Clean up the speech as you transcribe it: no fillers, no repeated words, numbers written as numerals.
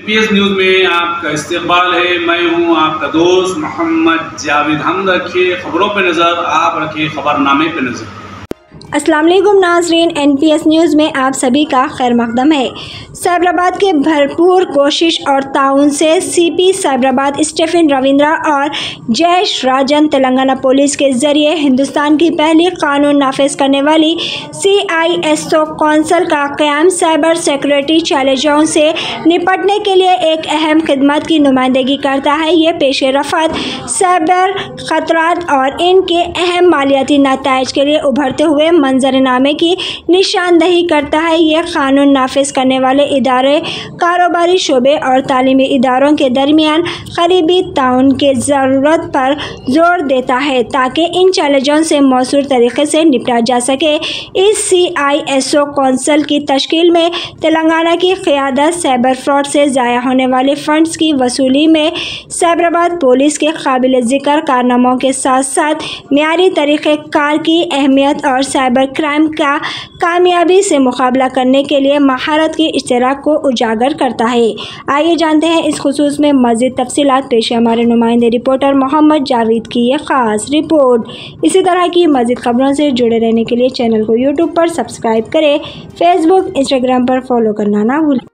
PS news میں آپ کا استقبال ہے۔ میں ہوں آپ کا دوست محمد جاوید۔ ہم رکھیے خبروں پہ نظر، آپ رکھیے خبر نامے پہ نظر۔ السلام علیکم ناظرین، NPS نیوز میں آپ سبھی کا خیر مقدم ہے۔ سائبر آباد کے بھرپور کوشش اور تعاون سے CP سائبر آباد اسٹیفن رویندرا اور جیش راجن تلنگانہ پولیس کے ذریعے ہندوستان کی پہلی قانون نافذ کرنے والی CISO کونسل کا قیام سائبر سیکورٹی چیلنجوں سے نپٹنے کے لیے ایک اہم خدمت کی نمائندگی کرتا ہے۔ یہ پیش رفت سائبر خطرات اور ان کے اہم مالیاتی نتائج کے لیے ابھرتے ہوئے منظر نامے کی نشاندہی کرتا ہے۔ یہ قانون نافذ کرنے والے ادارے کاروباری شعبے اور تعلیمی اداروں کے درمیان قریبی تعاون کی ضرورت پر زور دیتا ہے تاکہ ان چیلنجوں سے مؤثر طریقے سے نپٹا جا سکے۔ اس CISO کونسل کی تشکیل میں تلنگانہ کی قیادت سائبر فراڈ سے ضائع ہونے والے فنڈز کی وصولی میں سائبر آباد پولیس کے قابل ذکر کارناموں کے ساتھ ساتھ معیاری طریقہ کار کی اہمیت اور سائبر کرائم کا کامیابی سے مقابلہ کرنے کے لیے مہارت کی اشتراک کو اجاگر کرتا ہے۔ آئیے جانتے ہیں اس خصوص میں مزید تفصیلات۔ پیش ہے ہمارے نمائندے رپورٹر محمد جاوید کی یہ خاص رپورٹ۔ اسی طرح کی مزید خبروں سے جڑے رہنے کے لیے چینل کو YouTube پر سبسکرائب کریں، Facebook، Instagram پر فالو کرنا نہ بھولیں۔